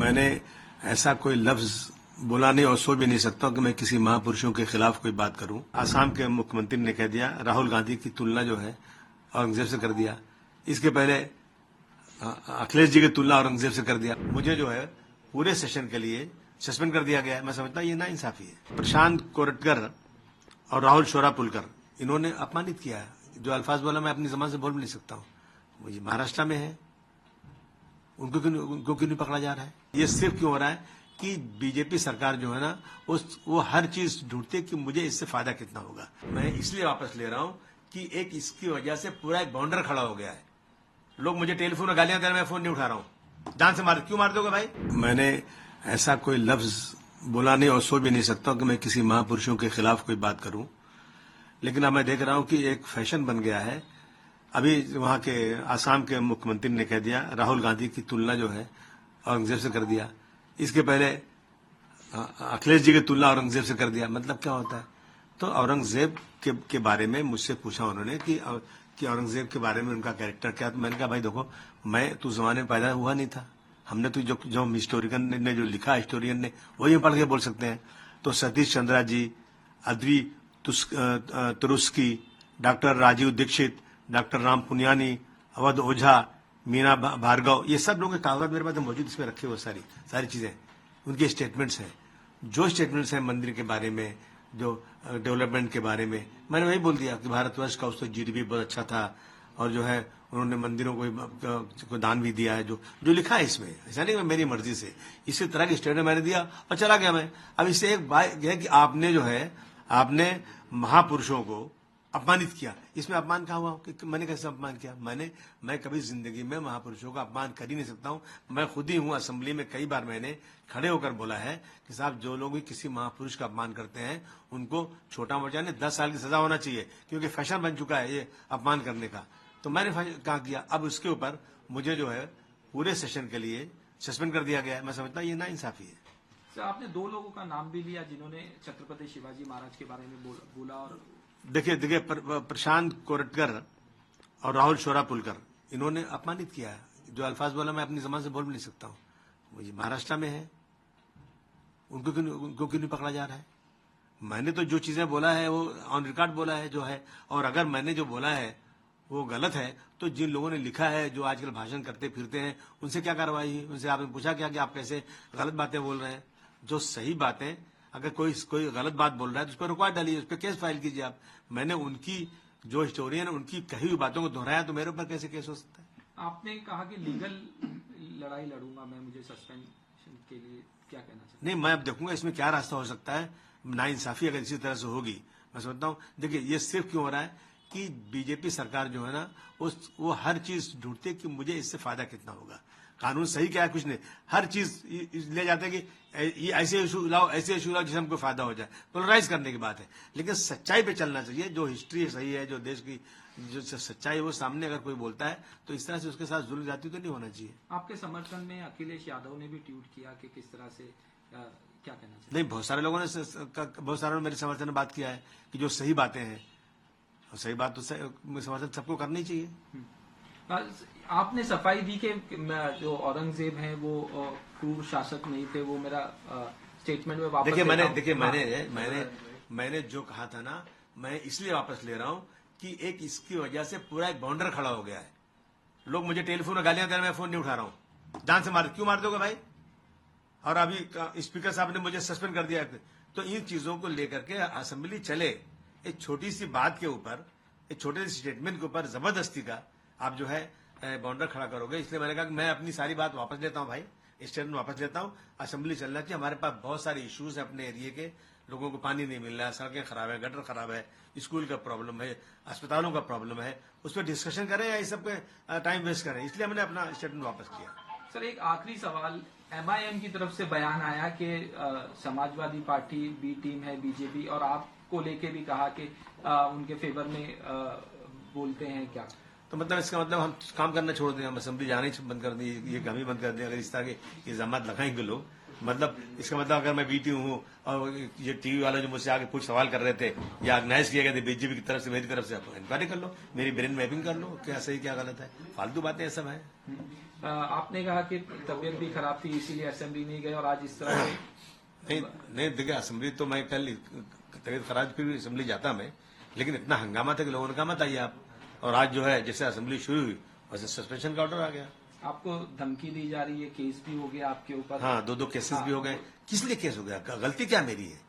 मैंने ऐसा कोई लफ्ज बोला नहीं और सोच भी नहीं सकता कि मैं किसी महापुरुषों के खिलाफ कोई बात करूं। आसाम के मुख्यमंत्री ने कह दिया, राहुल गांधी की तुलना जो है औरंगजेब से कर दिया। इसके पहले अखिलेश जी की तुलना औरंगजेब से कर दिया। मुझे जो है पूरे सेशन के लिए सस्पेंड कर दिया गया है। मैं समझता हूं ये नाइंसाफी है। प्रशांत कोरटकर और राहुल शोरापुलकर इन्होंने अपमानित किया है। जो अल्फाज बोला मैं अपनी जबान से बोल भी नहीं सकता हूं। वो ये महाराष्ट्र में है, उनको क्यों नहीं पकड़ा जा रहा है? ये सिर्फ क्यों हो रहा है कि बीजेपी सरकार जो है ना वो हर चीज ढूंढती है कि मुझे इससे फायदा कितना होगा। मैं इसलिए वापस ले रहा हूं कि एक इसकी वजह से पूरा एक बाउंडर खड़ा हो गया है। लोग मुझे टेलीफोन में गालियां दे रहे हैं, मैं फोन नहीं उठा रहा हूं। जान से क्यों मार दोगे भाई? मैंने ऐसा कोई लफ्ज बोला नहीं और सोच भी नहीं सकता कि मैं किसी महापुरुषों के खिलाफ कोई बात करूं। लेकिन अब मैं देख रहा हूं कि एक फैशन बन गया है। अभी वहां के आसाम के मुख्यमंत्री ने कह दिया, राहुल गांधी की तुलना जो है औरंगजेब से कर दिया। इसके पहले अखिलेश जी की तुलना औरंगजेब से कर दिया। मतलब क्या होता है? तो औरंगजेब के बारे में मुझसे पूछा उन्होंने कि औरंगजेब के बारे में उनका कैरेक्टर क्या। तो मैंने कहा भाई देखो, मैं तो जमाने में पैदा हुआ नहीं था। हमने तो जो हिस्टोरियन ने जो लिखा, हिस्टोरियन ने वही हम पढ़ के बोल सकते हैं। तो सतीश चंद्रा जी, अद्वी तुरुस्की, डॉक्टर राजीव दीक्षित, डॉक्टर राम पुनियानी, अवध ओझा, मीना भार्गव, ये सब लोगों के कागजात मेरे पास मौजूद, इसमें रखे हुए सारी चीजें, उनके स्टेटमेंट्स हैं। जो स्टेटमेंट्स हैं मंदिर के बारे में, जो डेवलपमेंट के बारे में, मैंने वही बोल दिया कि भारतवर्ष का उसको जीडीपी बहुत अच्छा था और जो है उन्होंने मंदिरों को दान भी दिया है। जो लिखा है इसमें, ऐसा नहीं मेरी मर्जी से, इसी तरह की स्टेटमेंट मैंने दिया और चला गया मैं। अब इससे एक बात यह है कि आपने महापुरुषों को अपमानित किया। इसमें अपमान कहाँ हुआ कि मैंने कैसे अपमान किया? मैं कभी जिंदगी में महापुरुषों का अपमान कर ही नहीं सकता हूं। मैं खुद ही हूं, असेंबली में कई बार मैंने खड़े होकर बोला है कि साहब जो लोग भी किसी महापुरुष का अपमान करते हैं उनको छोटा मोटा नहीं 10 साल की सजा होना चाहिए, क्योंकि फैशन बन चुका है ये अपमान करने का। तो मैंने कहा किया। अब उसके ऊपर मुझे जो है पूरे सेशन के लिए सस्पेंड कर दिया गया है। मैं समझता हूं ये नाइंसाफी है। सर, आपने 2 लोगों का नाम भी लिया जिन्होंने छत्रपति शिवाजी महाराज के बारे में बोला और देखिए प्रशांत कोरटकर और राहुल शोरापुलकर इन्होंने अपमानित किया है। जो अल्फाज बोला मैं अपनी जबान से बोल भी नहीं सकता हूं। वो ये महाराष्ट्र में है, उनको क्यों नहीं पकड़ा जा रहा है? मैंने तो जो चीजें बोला है वो ऑन रिकॉर्ड बोला है जो है, और अगर मैंने जो बोला है वो गलत है तो जिन लोगों ने लिखा है, जो आजकल भाषण करते फिरते हैं, उनसे क्या कार्रवाई हुई? उनसे आपने पूछा क्या कि आप कैसे गलत बातें बोल रहे हैं? जो सही बातें, अगर कोई गलत बात बोल रहा है तो उस पर रुकवा डालिए, उस पर केस फाइल कीजिए आप। मैंने उनकी जो हिस्टोरियन उनकी कही हुई बातों को दोहराया तो मेरे ऊपर कैसे केस हो सकता है? आपने कहा कि लीगल लड़ाई लड़ूंगा मैं, मुझे सस्पेंशन के लिए क्या कहना चाहिए? नहीं, मैं अब देखूंगा इसमें क्या रास्ता हो सकता है। नाइंसाफी अगर इसी तरह से होगी, मैं समझता हूँ, देखिए ये सिर्फ क्यों हो रहा है कि बीजेपी सरकार जो है ना वो हर चीज ढूंढती है कि मुझे इससे फायदा कितना होगा। कानून सही क्या है? कुछ नहीं, हर चीज ले जाते हैं कि ये ऐसे इशू लाओ जिससे हमको फायदा हो जाए। पोलराइज करने की बात है, लेकिन सच्चाई पे चलना चाहिए। जो हिस्ट्री सही है, जो देश की जो सच्चाई है वो सामने अगर कोई बोलता है तो इस तरह से उसके साथ जुल्म जाती तो नहीं होना चाहिए। आपके समर्थन में अखिलेश यादव ने भी ट्वीट किया कि किस तरह से क्या कहना चाहिए? नहीं, बहुत सारे लोगों ने मेरे समर्थन में बात किया है कि जो सही बातें हैं, सही बात तो समर्थन सबको करनी चाहिए। आपने सफाई दी कि जो औरंगजेब हैं वो क्रूर शासक नहीं थे, वो मेरा स्टेटमेंट में वापस मैंने जो कहा था ना, मैं इसलिए वापस ले रहा हूं कि एक इसकी वजह से पूरा एक बाउंडर खड़ा हो गया है। लोग मुझे टेलीफोन में गालियां दे रहे हैं, मैं फोन नहीं उठा रहा हूं। जान से क्यों मार दोगे भाई? और अभी स्पीकर साहब ने मुझे सस्पेंड कर दिया। तो इन चीजों को लेकर के असेंबली चले, एक छोटी सी बात के ऊपर, एक छोटे से स्टेटमेंट के ऊपर जबरदस्ती का आप जो है बाउंडर खड़ा करोगे। इसलिए मैंने कहा कि मैं अपनी सारी बात वापस लेता हूं भाई, स्टेटमेंट वापस लेता हूं। असेंबली चलना चाहिए। हमारे पास बहुत सारे इश्यूज है अपने एरिया के, लोगों को पानी नहीं मिल रहा है, सड़कें खराब है, गटर खराब है, स्कूल का प्रॉब्लम है, अस्पतालों का प्रॉब्लम है, उस पर डिस्कशन करें या इस सब पे टाइम वेस्ट करें। इसलिए मैंने अपना स्टेटमेंट वापस किया। सर, एक आखिरी सवाल, MIM की तरफ से बयान आया कि समाजवादी पार्टी बी टीम है बीजेपी, और आपको लेके भी कहा कि उनके फेवर में बोलते हैं क्या? तो मतलब इसका मतलब हम काम करना छोड़ दें, हम असेंबली जाना ही बंद कर दें, ये काम ही बंद कर दें। अगर इस तरह के इल्जाम लगाएंगे लोग मतलब इसका मतलब अगर मैं बीटी हूँ और ये टीवी वाले जो मुझसे आगे कुछ सवाल कर रहे थे या ऑर्गेनाइज किए गए थे बीजेपी की तरफ से, मेरी तरफ से, आप इंक्वायरी कर लो, मेरी ब्रेन मैपिंग कर लो, क्या सही क्या गलत है। फालतू बातें ये सब है। आपने कहा कि तबीयत भी खराब थी इसीलिए असेंबली नहीं गए और आज इस तरह से नहीं देखिए, असेंबली तो मैं कल तबीयत खराब फिर भी असेंबली जाता मैं, लेकिन इतना हंगामा था कि लोगों ने कहा मत आइए आप। और आज जो है जैसे असेंबली शुरू हुई वैसे सस्पेंशन का ऑर्डर आ गया। आपको धमकी दी जा रही है, केस भी हो गया आपके ऊपर। हाँ, दो केसेस भी हो गए। किस लिए केस हो गया? गलती क्या मेरी है?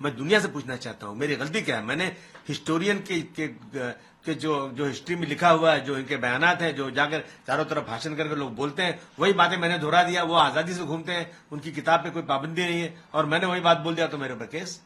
मैं दुनिया से पूछना चाहता हूँ, मेरी गलती क्या है? मैंने हिस्टोरियन के जो हिस्ट्री में लिखा हुआ है, जो इनके बयानात हैं, जो जाकर चारों तरफ भाषण करके लोग बोलते हैं, वही बातें मैंने दोहरा दिया। वो आजादी से घूमते हैं, उनकी किताब पे कोई पाबंदी नहीं है, और मैंने वही बात बोल दिया तो मेरे ऊपर केस।